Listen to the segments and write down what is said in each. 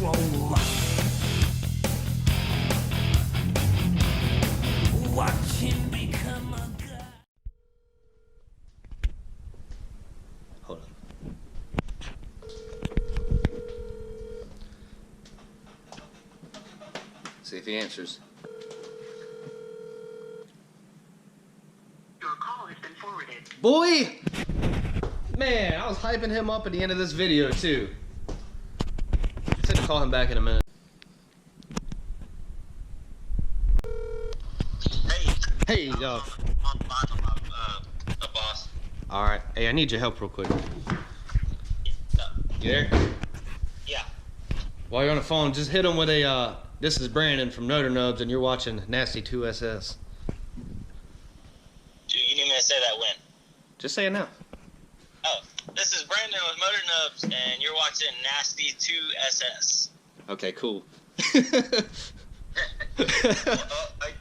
control. Watch him become a god. Hold on. See if he answers. Your call has been forwarded. Boy! Man, I was hyping him up at the end of this video too. I said to call him back in a minute. Hey, yo. I'm the boss. Alright. Hey, I need your help real quick. You there? Yeah. While you're on the phone, just hit him with a, this is Brandon from Notre Nubs, and you're watching Nasty 2SS. You need me to say that when? Just say it now. Oh, this is Brandon with Motor Nubs, and you're watching Nasty 2SS. Okay, cool. Are you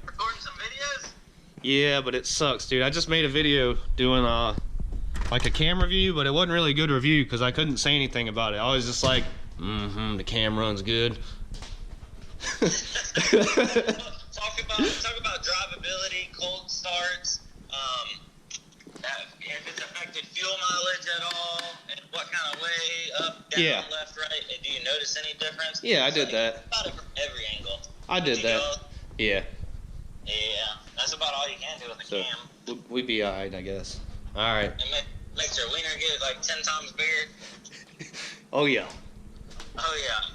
recording some videos? Yeah, but it sucks, dude. I just made a video doing, like a cam review, but it wasn't really a good review because I couldn't say anything about it. I was just like, the cam runs good. Talk about drivability, cold starts, if it's affected fuel mileage at all, and what kind of way, up, down, Yeah. left, right. Do you notice any difference? Yeah, I did that. About it from every angle. I did that. Yeah. Yeah, that's about all you can do with a So, cam. we'd be alright, I guess. Alright. It makes your wiener get like 10 times bigger. Oh, yeah. Oh, yeah.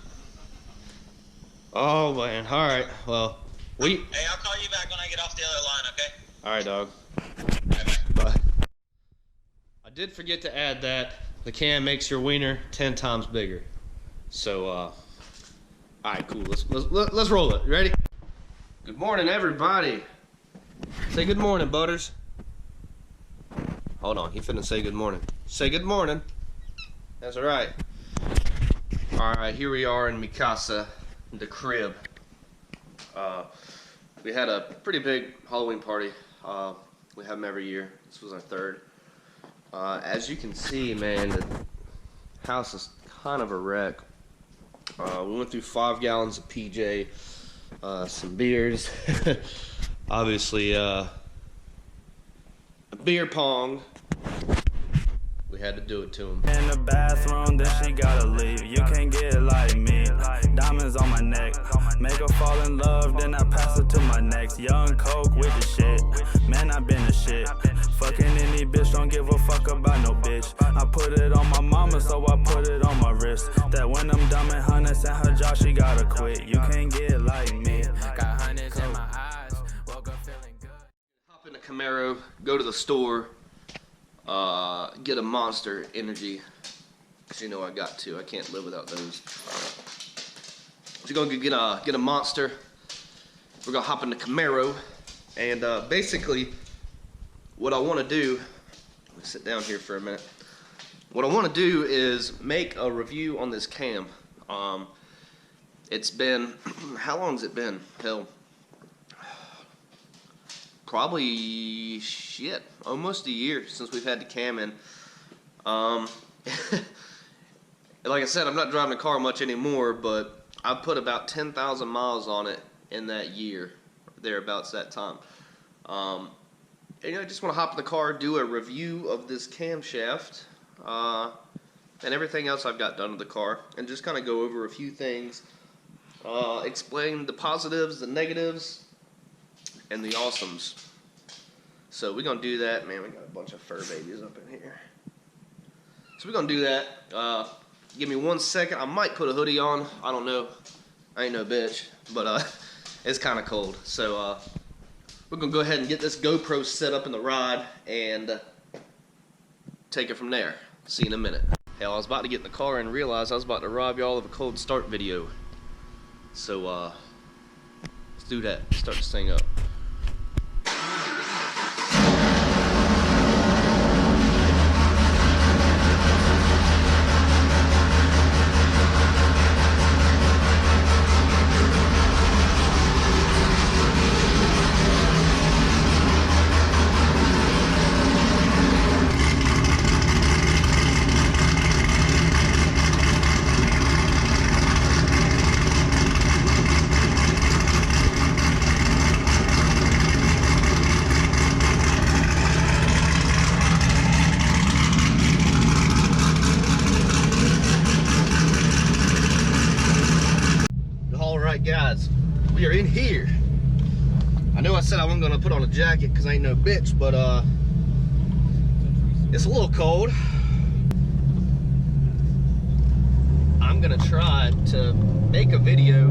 Oh, man. Alright. Well, Hey, I'll call you back when I get off the other line, okay? Alright, dog. Bye. Bye. I did forget to add that the cam makes your wiener 10 times bigger. So, alright, cool. Let's roll it. You ready? Good morning, everybody. Say good morning, Butters. Hold on, he finna say good morning. Say good morning. That's alright. Alright, here we are in Mikasa, the crib. We had a pretty big Halloween party. We have them every year. This was our third. As you can see, man, the house is kind of a wreck. We went through 5 gallons of PJ, some beers, obviously a beer pong. We had to do it to him. In the bathroom, then she gotta leave. You can't get like me. Diamonds on my neck. Make her fall in love, then I pass it to my next. Young Coke with the shit. Man, I been the shit. Fucking any bitch, don't give a fuck about no bitch. I put it on my mama, so I put it on my wrist. That when I'm dumb and hundreds at her job, she gotta quit. You can't get like me. Got hundreds in my eyes. Woke up feeling good. Hop in the Camaro, go to the store, get a Monster Energy. Cause you know I got to. I can't live without those. So we're gonna get a Monster. We're gonna hop in the Camaro, and basically, what I want to do. Let me sit down here for a minute. What I want to do is make a review on this cam. It's been how long has it been? Hell, probably almost a year since we've had the cam in. Like I said, I'm not driving the car much anymore, but I put about 10,000 miles on it in that year, thereabouts that time. And, I just want to hop in the car, do a review of this camshaft, and everything else I've got done with the car, and just kind of go over a few things, explain the positives, the negatives, and the awesomes. So we're going to do that. Man, we got a bunch of fur babies up in here. So we're going to do that. Give me 1 second. I might put a hoodie on. I don't know. I ain't no bitch. But it's kind of cold. So we're going to go ahead and get this GoPro set up in the rod and take it from there. See you in a minute. Hell, I was about to get in the car and realize I was about to rob y'all of a cold start video. So let's do that. Start this thing up. guys, we are in here. I know I said I wasn't gonna put on a jacket because I ain't no bitch, but it's a little cold. I'm gonna try to make a video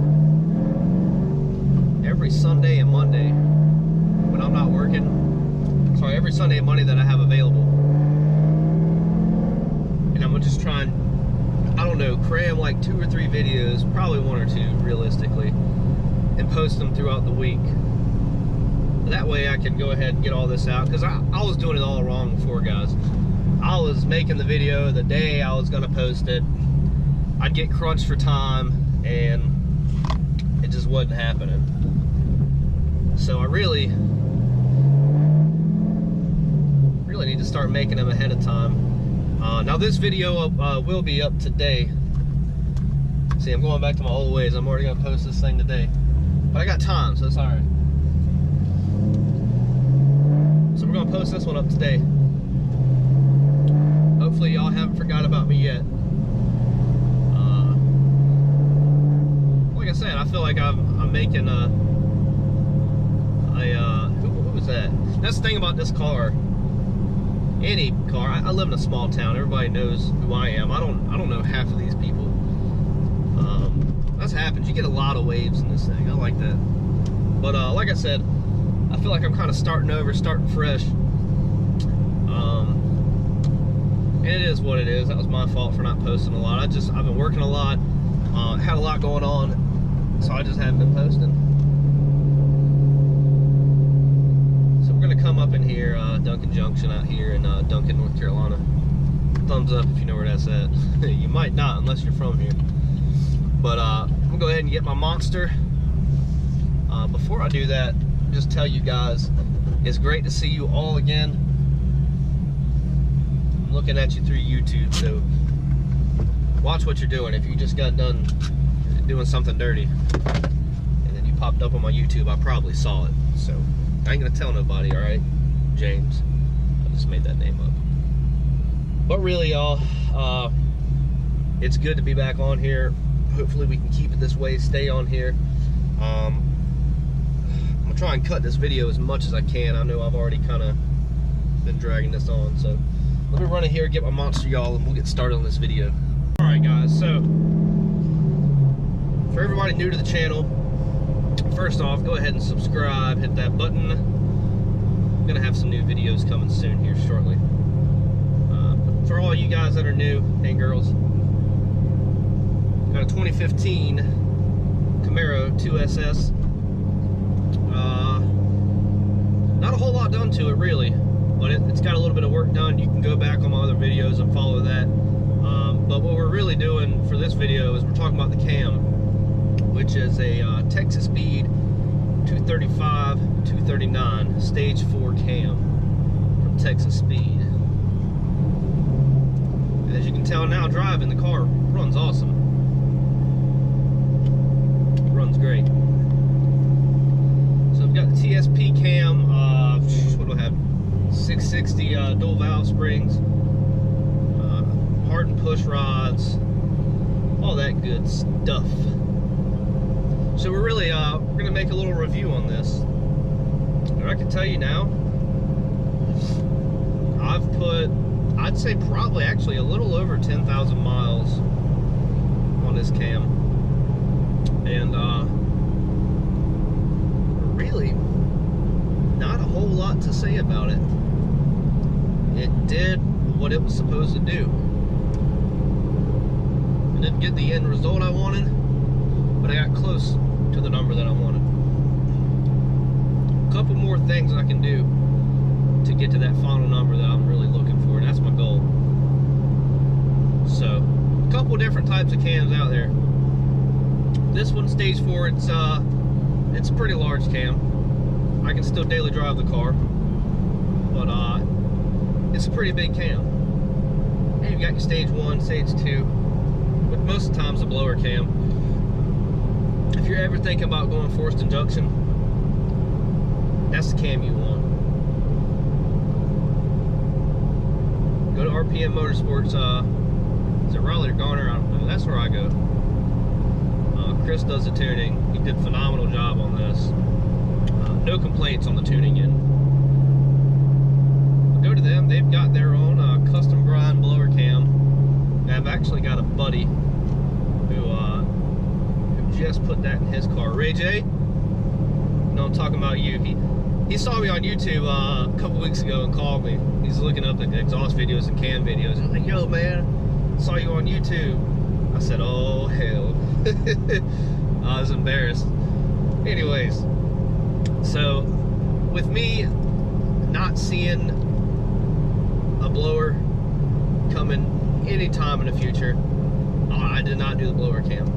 every Sunday and Monday when I'm not working. Sorry, every Sunday and Monday that I have available. And I'm gonna just try and, I don't know, cram like 2 or 3 videos, probably 1 or 2 realistically, and post them throughout the week. That way I can go ahead and get all this out, because I was doing it all wrong before, guys. I was making the video the day I was gonna post it. I'd get crunched for time, and it just wasn't happening. So I really need to start making them ahead of time. Now this video will be up today. See, I'm going back to my old ways. I'm already gonna post this thing today, but I got time, so it's all right. So we're gonna post this one up today. Hopefully y'all haven't forgot about me yet. Like I said, I feel like I'm making who was that? That's the thing about this car. Any car. I live in a small town. Everybody knows who I am. I don't know half of these people. That's happens. You get a lot of waves in this thing. I like that. But like I said, I feel like I'm kind of starting over, starting fresh. And it is what it is. That was my fault for not posting a lot. I've been working a lot. Had a lot going on, so I just haven't been posting. So we're gonna come up in here, Duncan Junction out here in Duncan, North Carolina. Thumbs up if you know where that's at. You might not unless you're from here. But I'm gonna go ahead and get my Monster. Before I do that, just tell you guys, it's great to see you all again. I'm looking at you through YouTube, so watch what you're doing. If you just got done doing something dirty and then you popped up on my YouTube, I probably saw it. So I ain't gonna tell nobody, all right? James. I just made that name up. But really, y'all, it's good to be back on here. Hopefully we can keep it this way, stay on here. I'm gonna try and cut this video as much as I can. I know I've already kind of been dragging this on, so let me run in here, get my Monster, y'all, and we'll get started on this video. Alright guys, so for everybody new to the channel, first off, go ahead and subscribe, hit that button. I'm gonna have some new videos coming soon here shortly. But for all you guys that are new, and girls, got a 2015 Camaro 2SS. Not a whole lot done to it really, but it's got a little bit of work done. You can go back on my other videos and follow that. But what we're really doing for this video is we're talking about the cam, which is a Texas Speed 235, 239 stage 4 cam from Texas Speed. And as you can tell now, driving the car runs awesome. It runs great. So I've got the TSP cam. What do I have? 660 dual valve springs. Hardened push rods, all that good stuff. So we're really we're gonna make a little review on this. And I can tell you now, I've put, I'd say probably actually a little over 10,000 miles on this cam, and really not a whole lot to say about it. It did what it was supposed to do. I didn't get the end result I wanted, but I got close to the number that I wanted. A couple more things I can do to get to that final number that I'm really looking for, and that's my goal. So, a couple different types of cams out there. This one, stage 4, it's a pretty large cam. I can still daily drive the car, but it's a pretty big cam. And you've got your stage 1, stage 2. But most of the time it's a blower cam. If you're ever thinking about going forced injection, that's the cam you want. Go to RPM Motorsports, is it Raleigh or Garner? I don't know. That's where I go. Chris does the tuning. He did a phenomenal job on this. No complaints on the tuning end. Go to them. They've got their own custom grind blower cam. I've actually got a buddy who just put that in his car. Ray J, no, I'm talking about you. He saw me on YouTube a couple weeks ago and called me. He's looking up the exhaust videos and cam videos. He's like, yo, man, saw you on YouTube. I said, oh, hell. I was embarrassed. Anyways, so with me not seeing a blower coming anytime in the future, I did not do the blower cam.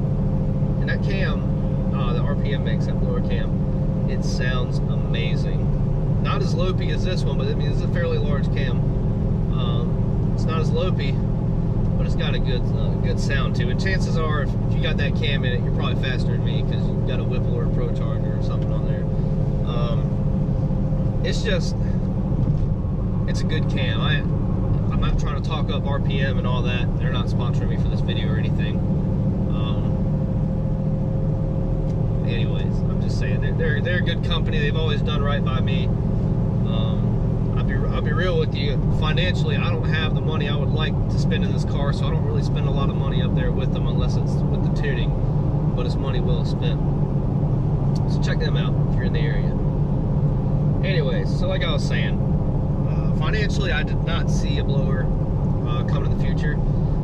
And that cam, the RPM makes that blower cam, it sounds amazing. Not as lopey as this one, but I mean, this is a fairly large cam. It's not as lopey, but it's got a good sound to it. And chances are, if you got that cam in it, you're probably faster than me because you've got a Whipple or a Pro Charger or something on there. It's just, it's a good cam. I'm not trying to talk up RPM and all that. They're not sponsoring me for this video or anything. Anyways, I'm just saying they're a good company. They've always done right by me. I'll be real with you. Financially, I don't have the money I would like to spend in this car, so I don't really spend a lot of money up there with them unless it's with the tuning. But it's money well spent. So check them out if you're in the area. Anyways, so like I was saying, financially, I did not see a blower coming in the future,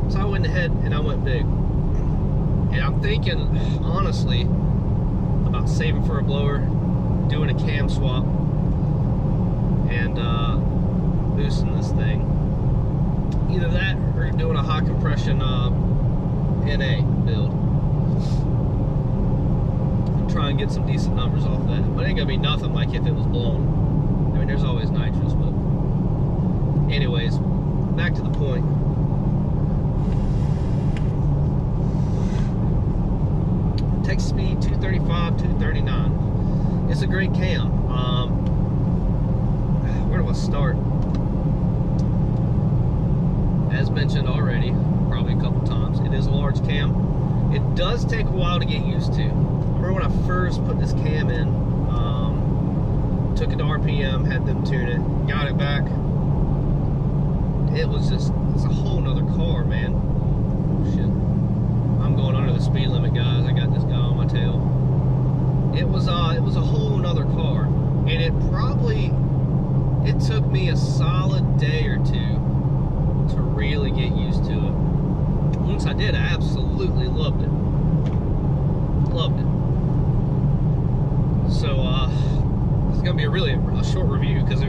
so I went ahead and I went big. And I'm thinking, honestly, about saving for a blower, doing a cam swap, and boosting this thing. Either that or doing a high compression NA build. And try and get some decent numbers off that. But it ain't gonna be nothing like if it was blown. I mean, there's always nitrous, but anyways, back to the point. Takes speed 235, 239. It's a great cam. Where do I start? As mentioned already, probably a couple times, it is a large cam. It does take a while to get used to. I remember when I first put this cam in, took it to RPM, had them tune it, got it back. It was just, it's a whole nother car, man. Shit. I'm going under the speed limit, guys. I got this guy on my tail. It was a whole nother car. And it took me a solid day or two to really get used to it. Once I did, I absolutely loved it. Loved it. So, it's gonna be a short review because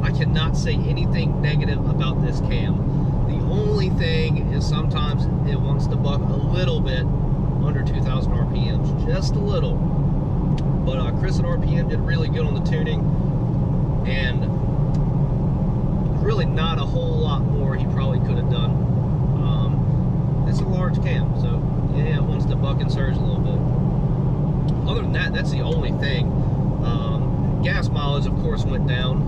I cannot say anything negative about this cam. The only thing is sometimes it wants to buck a little bit under 2,000 RPMs, just a little. But Chris at RPM did really good on the tuning, and really not a whole lot more he probably could have done. It's a large cam, so yeah, it wants to buck and surge a little bit. Other than that, that's the only thing. Gas mileage, of course, went down.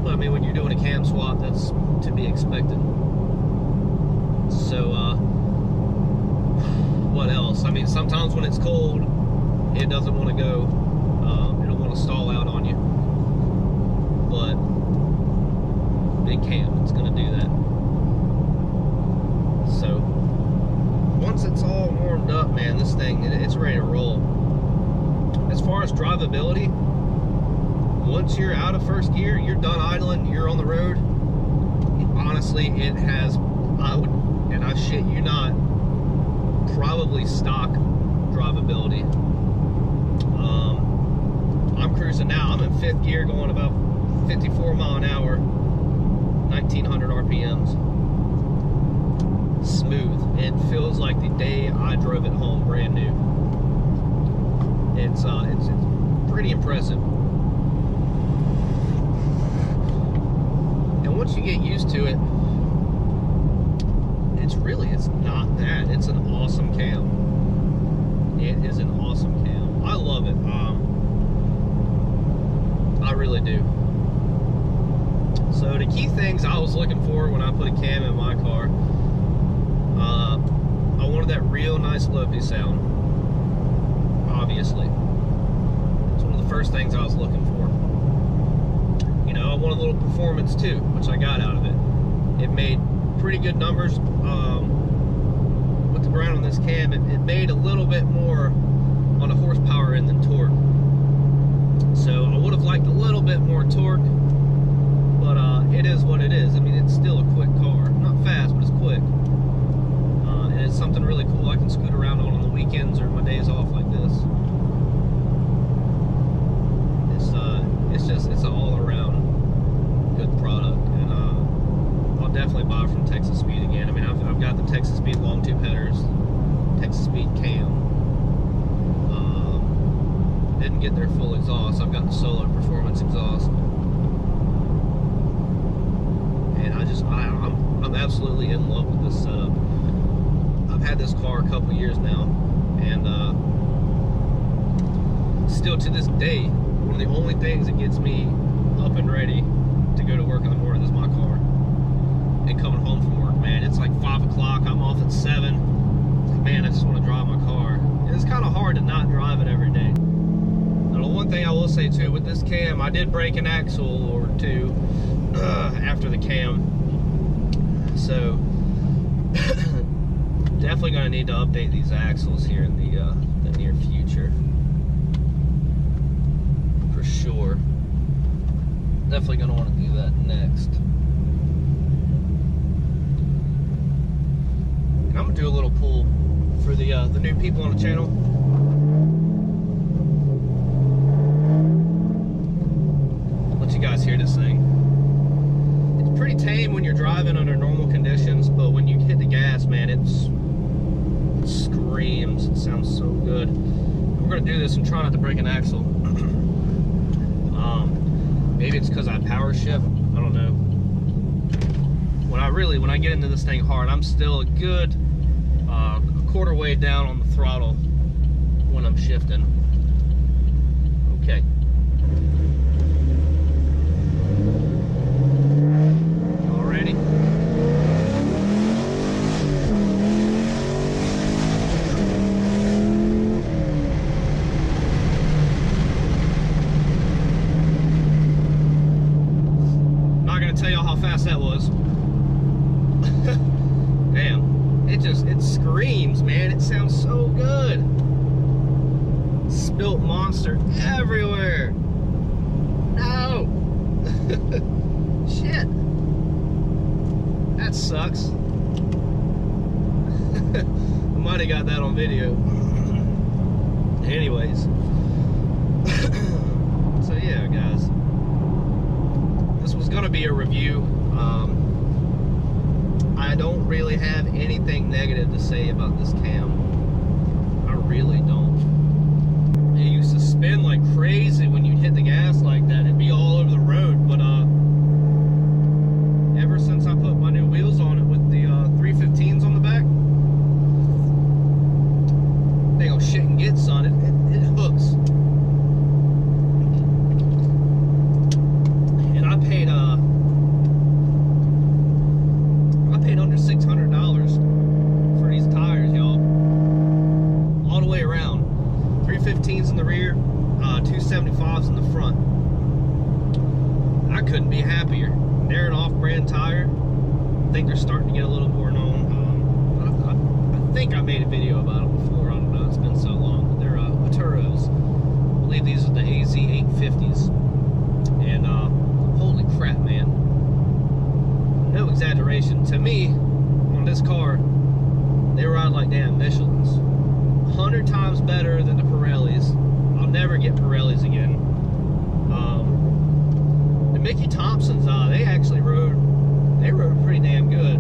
But I mean, when you're doing a cam swap, that's to be expected. So, what else? I mean, sometimes when it's cold, it doesn't want to go. It'll want to stall out on you. But big cam, it's going to do that. So, once it's all warmed up, man, this thing, it's ready to roll. As far as drivability, once you're out of first gear, you're done idling, you're on the road. Honestly, it has, and I shit you not, probably stock drivability. I'm cruising now. I'm in 5th gear going about 54 mile an hour, 1900 RPMs. Smooth. It feels like the day I drove it home brand new. It's pretty impressive. And once you get used to it, it's not that. It's an awesome cam. It is an awesome cam. I love it. I really do. So the key things I was looking for when I put a cam in my car, I wanted that real nice loopy sound, obviously. It's one of the first things I was looking for. You know, I want a little performance too, which I got out of it. It made pretty good numbers. With the ground on this cam, it made a little bit more on the horsepower end than torque. So I would have liked a little bit more torque, but it is what it is. I mean, it's still a quick car. Not fast, but it's quick. And it's something really cool I can scoot around on the weekends or my days off like this. It's an all-around good product, and I'll definitely buy it from Texas Speed again. I mean, I've got the Texas Speed long tube headers, Texas Speed cam. Didn't get their full exhaust. I've got the Solo Performance exhaust, and I'm absolutely in love with this setup. I've had this car a couple years now, and still to this day, one of the only things that gets me up and ready to go to work in the morning is my car. And coming home from work, man, it's like 5 o'clock. I'm off at 7. Man, I just want to drive my car. And it's kind of hard to not drive it every day. Now, the one thing I will say too, with this cam, I did break an axle or two after the cam. So definitely going to need to update these axles here in the near future. For sure. Definitely going to want to do that next. And I'm going to do a little pull for the new people on the channel. Let you guys hear this thing. It's pretty tame when you're driving under normal conditions, but when you hit the gas, man, it screams. It sounds so good. We're going to do this and try not to break an axle. Maybe it's because I power shift. I don't know. When I get into this thing hard, I'm still a good quarter way down on the throttle when I'm shifting. Okay. All ready? Not gonna tell y'all how fast that was. Damn. It screams, man. It sounds so good. Spilt monster everywhere. No. Shit. That sucks. I might have got that on video. Anyways. So yeah, guys. This was gonna be a review. I don't really have anything negative to say about this cam. I really don't. It used to spin like crazy when you hit the gas like that. It'd be all over the road, but ever since I put my new wheels on it with the 315s on the back, they go shit and get, son. It hooks. And I paid under $600 for these tires, y'all. All the way around. 315s in the rear, 275s in the front. I couldn't be happier. They're an off-brand tire. I think they're starting to get a little more known. I think I made a video about them before. I don't know. It's been so long. But they're Maturos. I believe these are the AZ 850s. And holy crap, man. No exaggeration. To me, on this car, they ride like damn Michelins. 100 times better than the Pirellis. I'll never get Pirellis again. The Mickey Thompsons, they actually rode pretty damn good.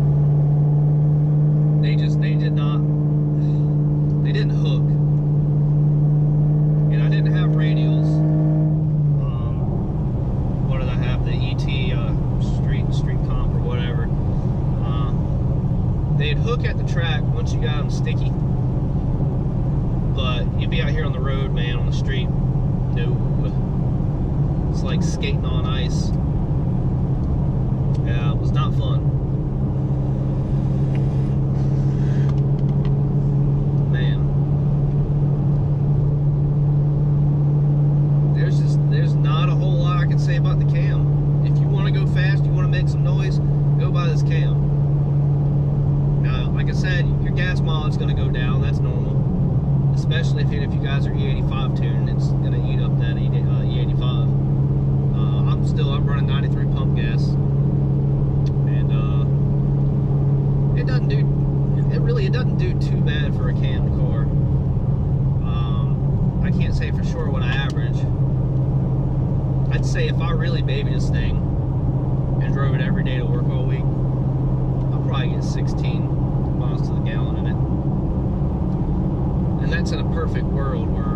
They didn't hook. And I didn't have radials. What did I have? The ET street comp or whatever. They'd hook at the track once you got them sticky. But you'd be out here on the road, man, on the street. No. It's like skating on ice. Yeah, it was not fun. Man. your gas mileage is going to go down. That's normal, especially if you guys are E85 tuned. It's going to eat up that E85. I'm running 93 pump gas, and it doesn't do too bad for a cammed car. I can't say for sure what I average. I'd say if I really baby this thing and drove it every day to work all week, I'll probably get 16 miles to the gallon in it. And that's in a perfect world where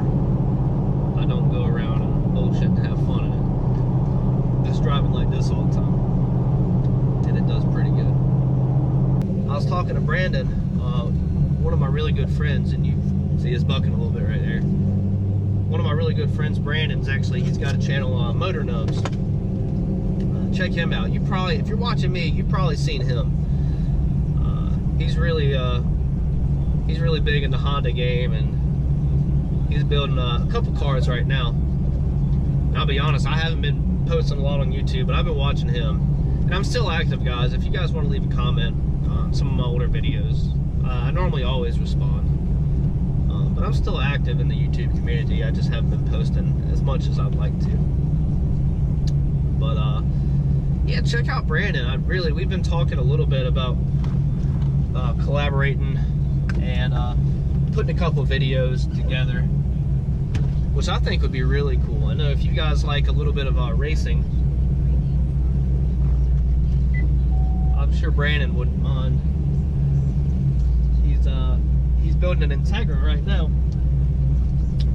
I don't go around and bullshit and have fun in it. Just driving like this all the time. And it does pretty good. I was talking to Brandon, one of my really good friends, and you see us bucking a little bit right there. One of my really good friends, Brandon's he's got a channel, Motor Nubs. Check him out. If you're watching me, you've probably seen him. He's really big in the Honda game, and he's building a couple cars right now. And I'll be honest, I haven't been posting a lot on YouTube, but I've been watching him. And I'm still active, guys. If you guys want to leave a comment on some of my older videos, I normally always respond. But I'm still active in the YouTube community. I just haven't been posting as much as I'd like to. But yeah, check out Brandon. We've been talking a little bit about collaborating and putting a couple of videos together, which I think would be really cool. I know if you guys like a little bit of racing, I'm sure Brandon wouldn't mind. He's building an Integra right now.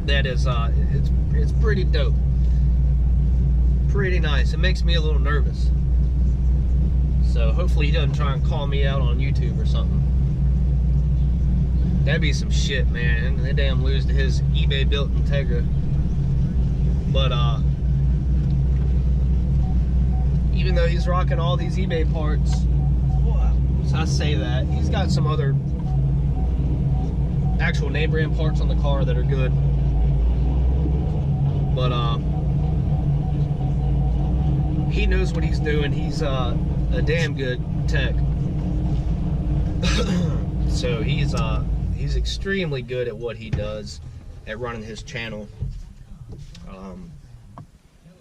That is, it's pretty dope. Pretty nice. It makes me a little nervous. So hopefully he doesn't try and call me out on YouTube or something. That'd be some shit, man. They damn lose to his eBay built Integra. But even though he's rocking all these eBay parts, I say that, he's got some other actual name brand parts on the car that are good. But he knows what he's doing. He's a damn good tech. So he's extremely good at what he does at running his channel.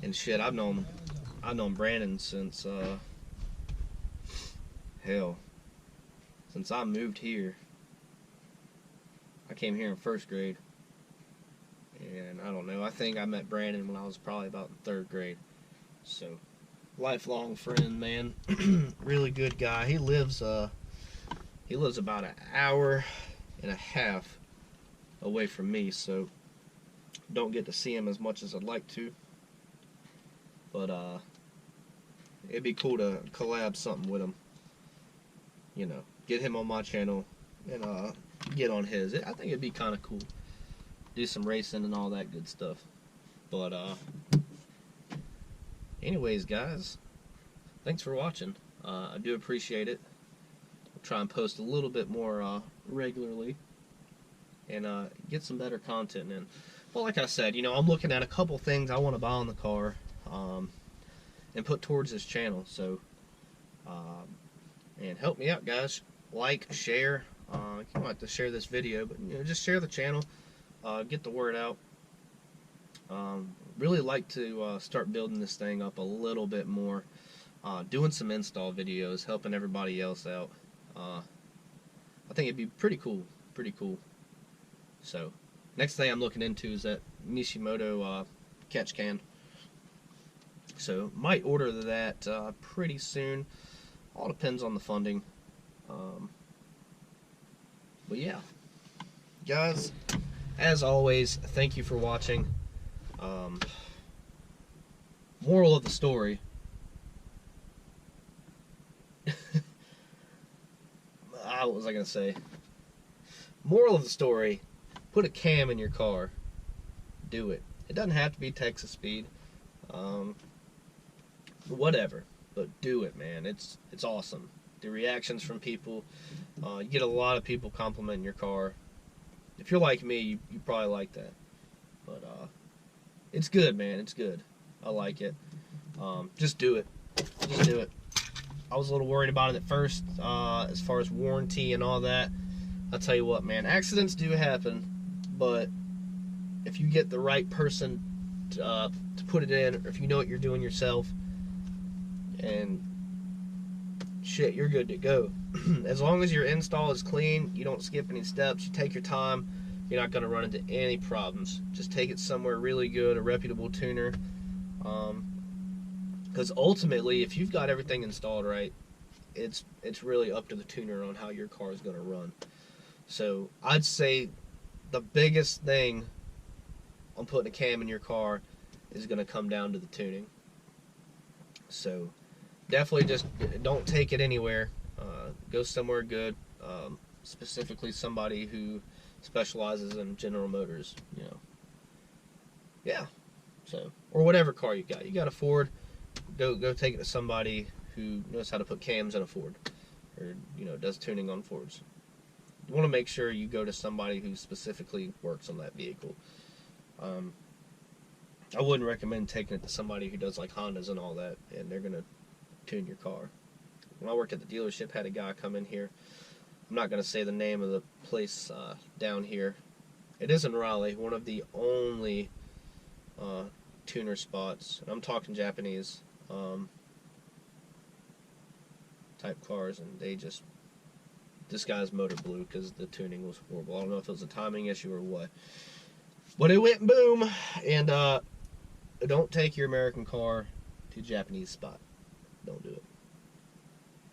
And shit, I've known Brandon since since I moved here. I came here in first grade, and I don't know, I think I met Brandon when I was probably about in third grade. So lifelong friend, man. Really good guy. He lives about an hour and a half away from me, so don't get to see him as much as I'd like to. But it'd be cool to collab something with him. You know, get him on my channel and get on his. I think it'd be kind of cool. Do some racing and all that good stuff. But anyways, guys, thanks for watching. I do appreciate it. I'll try and post a little bit more regularly and get some better content in. Well, like I said, you know, I'm looking at a couple things I want to buy on the car and put towards this channel. So and help me out, guys. Like, share. You don't have to share this video, but you know, just share the channel. Get the word out. Really like to start building this thing up a little bit more. Doing some install videos, helping everybody else out. I think it'd be pretty cool. Pretty cool. So, next thing I'm looking into is that Mishimoto catch can. So, might order that pretty soon. All depends on the funding. But yeah, guys, as always, thank you for watching. Moral of the story. What was I gonna say? Moral of the story: put a cam in your car. Do it. It doesn't have to be Texas speed. Whatever, but do it, man. It's awesome. The reactions from people, you get a lot of people complimenting your car. If you're like me, you probably like that. But it's good, man. It's good. I like it. Just do it. Just do it. I was a little worried about it at first, as far as warranty and all that. I'll tell you what, man, accidents do happen, but if you get the right person to put it in, or if you know what you're doing yourself, and shit, you're good to go. As long as your install is clean, you don't skip any steps, you take your time, you're not going to run into any problems. Just take it somewhere really good, a reputable tuner. Because ultimately, if you've got everything installed right, it's really up to the tuner on how your car is going to run. So I'd say the biggest thing on putting a cam in your car is going to come down to the tuning. So definitely just don't take it anywhere. Go somewhere good, specifically somebody who specializes in General Motors, you know. Yeah. So, or whatever car you got. You got a Ford, go take it to somebody who knows how to put cams in a Ford, or, you know, does tuning on Fords. You want to make sure you go to somebody who specifically works on that vehicle. I wouldn't recommend taking it to somebody who does like Hondas and all that, and they're gonna tune your car. When I worked at the dealership, had a guy come in here. I'm not gonna say the name of the place down here. It is in Raleigh, one of the only tuner spots, and I'm talking Japanese type cars, and this guy's motor blew because the tuning was horrible. I don't know if it was a timing issue or what, but it went boom. And don't take your American car to a Japanese spot. Don't do it.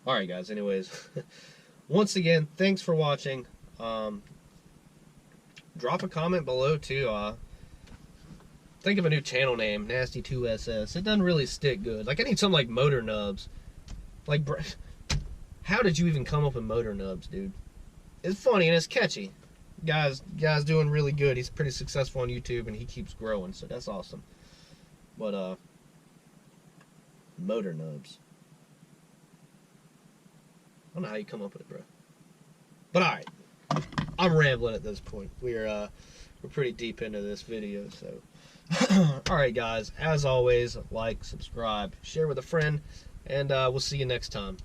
Alright guys, anyways, once again, thanks for watching. Drop a comment below too. Think of a new channel name, Nasty2SS. It doesn't really stick good. Like, I need something like Motor Nubs. Like, how did you even come up with Motor Nubs, dude? It's funny and it's catchy. Guy's doing really good. He's pretty successful on YouTube and he keeps growing, so that's awesome. But Motor Nubs. I don't know how you come up with it, bro. But alright, I'm rambling at this point. We're pretty deep into this video, so alright guys, as always, like, subscribe, share with a friend, and we'll see you next time.